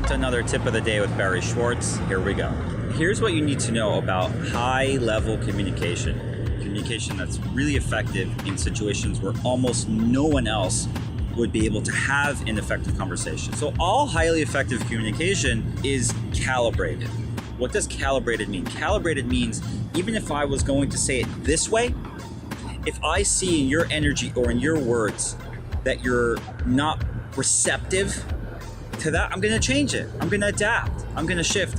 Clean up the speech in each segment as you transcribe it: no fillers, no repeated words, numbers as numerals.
welcome to another tip of the day with Barry Schwartz. Here we go. Here's what you need to know about high-level communication. Communication that's really effective in situations where almost no one else would be able to have an effective conversation. So all highly effective communication is calibrated. What does calibrated mean? Calibrated means even if I was going to say it this way, if I see in your energy or in your words that you're not receptive to that, I'm going to change it. I'm going to adapt. I'm going to shift.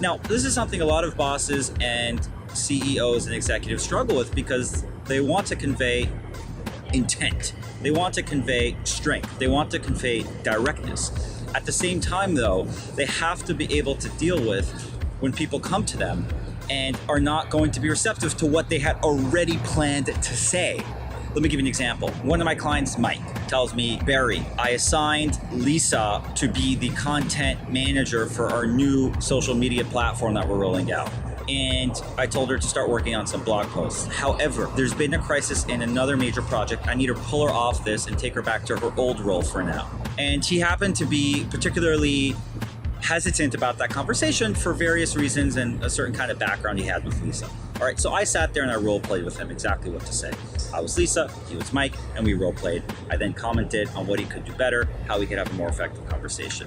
Now, this is something a lot of bosses and CEOs and executives struggle with because they want to convey intent. They want to convey strength. They want to convey directness. At the same time, though, they have to be able to deal with when people come to them and are not going to be receptive to what they had already planned to say. Let me give you an example. One of my clients, Mike, tells me, Barry, I assigned Lisa to be the content manager for our new social media platform that we're rolling out. And I told her to start working on some blog posts. However, there's been a crisis in another major project. I need to pull her off this and take her back to her old role for now. And she happened to be particularly hesitant about that conversation for various reasons and a certain kind of background he had with Lisa. All right, so I sat there and I role played with him exactly what to say. I was Lisa, he was Mike, and we role played. I then commented on what he could do better, how we could have a more effective conversation.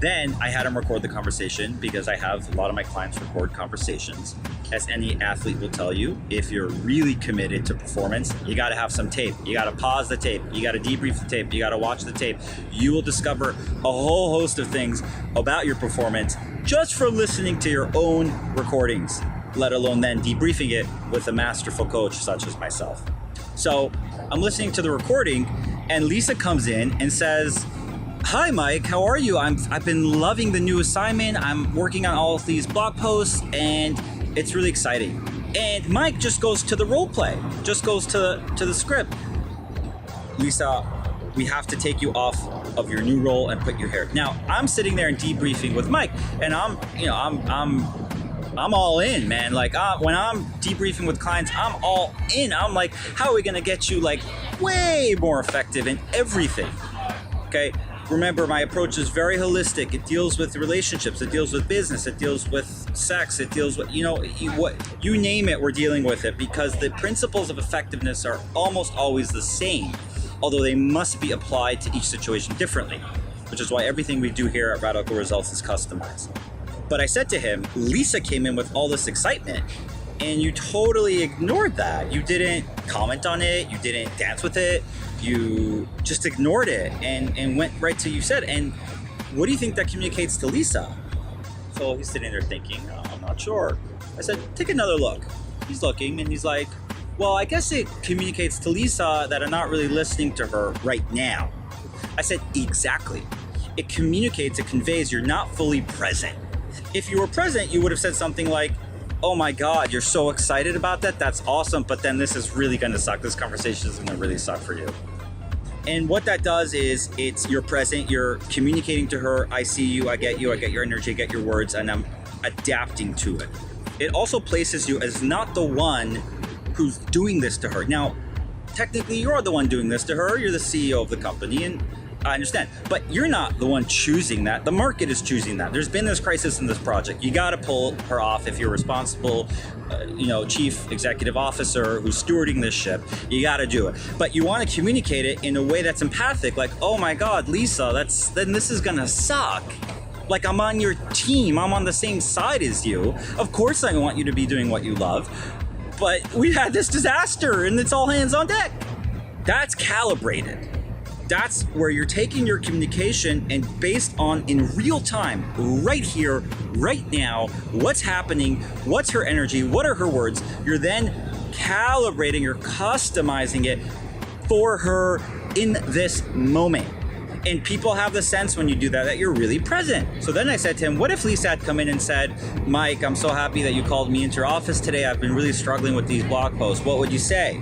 Then I had him record the conversation because I have a lot of my clients record conversations. As any athlete will tell you, if you're really committed to performance, you gotta have some tape. You gotta pause the tape. You gotta debrief the tape. You gotta watch the tape. You will discover a whole host of things about your performance just from listening to your own recordings, let alone then debriefing it with a masterful coach such as myself. So I'm listening to the recording and Lisa comes in and says, hi, Mike, how are you? I've been loving the new assignment. I'm working on all of these blog posts and it's really exciting. And Mike just goes to the role play, just goes to the script. Lisa, we have to take you off of your new role and put you here. Now, I'm sitting there and debriefing with Mike and I'm all in, man. Like when I'm debriefing with clients, I'm all in. I'm like, how are we gonna get you like way more effective in everything? Okay. Remember, my approach is very holistic. It deals with relationships, it deals with business, it deals with sex, it deals with, you name it, we're dealing with it because the principles of effectiveness are almost always the same, although they must be applied to each situation differently, which is why everything we do here at Radical Results is customized. But I said to him, Lisa came in with all this excitement and you totally ignored that. You didn't comment on it, you didn't dance with it, you just ignored it and went right to you said. And what do you think that communicates to Lisa? So he's sitting there thinking, I'm not sure. I said, take another look. He's looking and he's like, well, I guess it communicates to Lisa that I'm not really listening to her right now. I said, exactly. It communicates, it conveys you're not fully present. If you were present, you would have said something like, oh my God, you're so excited about that. That's awesome. But then this is really going to suck. This conversation is going to really suck for you. And what that does is you're present, you're communicating to her. I see you, I get your energy, I get your words, and I'm adapting to it. It also places you as not the one who's doing this to her. Now, technically you're the one doing this to her. You're the CEO of the company and I understand, but you're not the one choosing that. The market is choosing that. There's been this crisis in this project. You got to pull her off if you're responsible, chief executive officer who's stewarding this ship. You got to do it, but you want to communicate it in a way that's empathic. Like, oh my God, Lisa, then this is gonna suck. Like I'm on your team. I'm on the same side as you. Of course, I want you to be doing what you love, but we had this disaster, and it's all hands on deck. That's calibrated. That's where you're taking your communication and based on in real time, right here, right now, what's happening, what's her energy, what are her words, you're then calibrating, you're customizing it for her in this moment. And people have the sense when you do that you're really present. So then I said to him, what if Lisa had come in and said, Mike, I'm so happy that you called me into your office today. I've been really struggling with these blog posts. What would you say?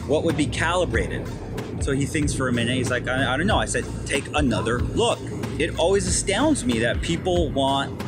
What would be calibrated? So he thinks for a minute. He's like, I don't know. I said, take another look. It always astounds me that people want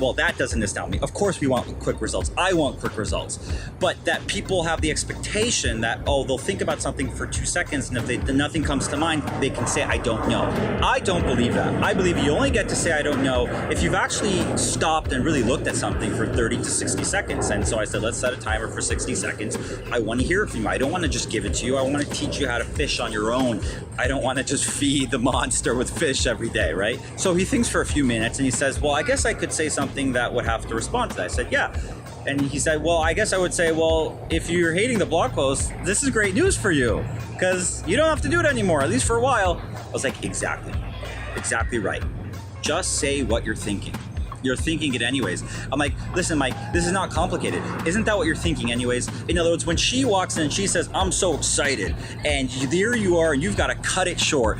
well, that doesn't astound me. Of course we want quick results. I want quick results. But that people have the expectation that, oh, they'll think about something for 2 seconds, and if nothing comes to mind, they can say, I don't know. I don't believe that. I believe you only get to say I don't know if you've actually stopped and really looked at something for 30 to 60 seconds. And so I said, let's set a timer for 60 seconds. I want to hear it from you. I don't want to just give it to you. I want to teach you how to fish on your own. I don't want to just feed the monster with fish every day, right? So he thinks for a few minutes and he says, well, I guess I could say something that would have to respond to that. I said, yeah. And he said, well, I guess I would say, well, if you're hating the blog post, this is great news for you because you don't have to do it anymore, at least for a while. I was like, exactly right. Just say what you're thinking. You're thinking it anyways. I'm like, listen, Mike, this is not complicated. Isn't that what you're thinking anyways? In other words, when she walks in and she says, I'm so excited, and there you are, and you've got to cut it short.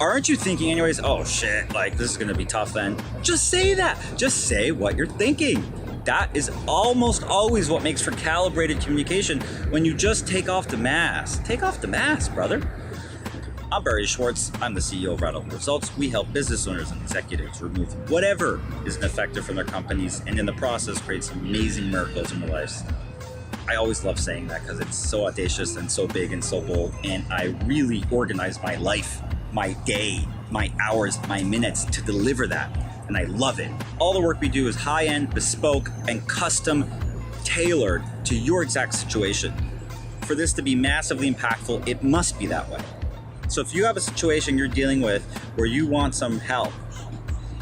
Aren't you thinking anyways, oh shit, like this is gonna be tough then? Just say that. Just say what you're thinking. That is almost always what makes for calibrated communication when you just take off the mask. Take off the mask, brother. I'm Barry Schwartz. I'm the CEO of Radical Results. We help business owners and executives remove whatever isn't effective from their companies and in the process create some amazing miracles in their lives. I always love saying that because it's so audacious and so big and so bold, and I really organize my life, my day, my hours, my minutes to deliver that, and I love it. All the work we do is high-end, bespoke, and custom tailored to your exact situation. For this to be massively impactful, it must be that way. So if you have a situation you're dealing with where you want some help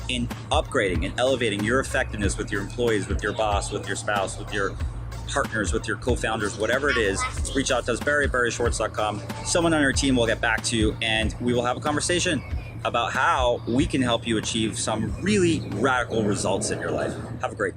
in upgrading and elevating your effectiveness with your employees, with your boss, with your spouse, with your partners, with your co-founders, whatever it is, reach out to us, barryschwartz.com. Someone on our team will get back to you and we will have a conversation about how we can help you achieve some really radical results in your life. Have a great day.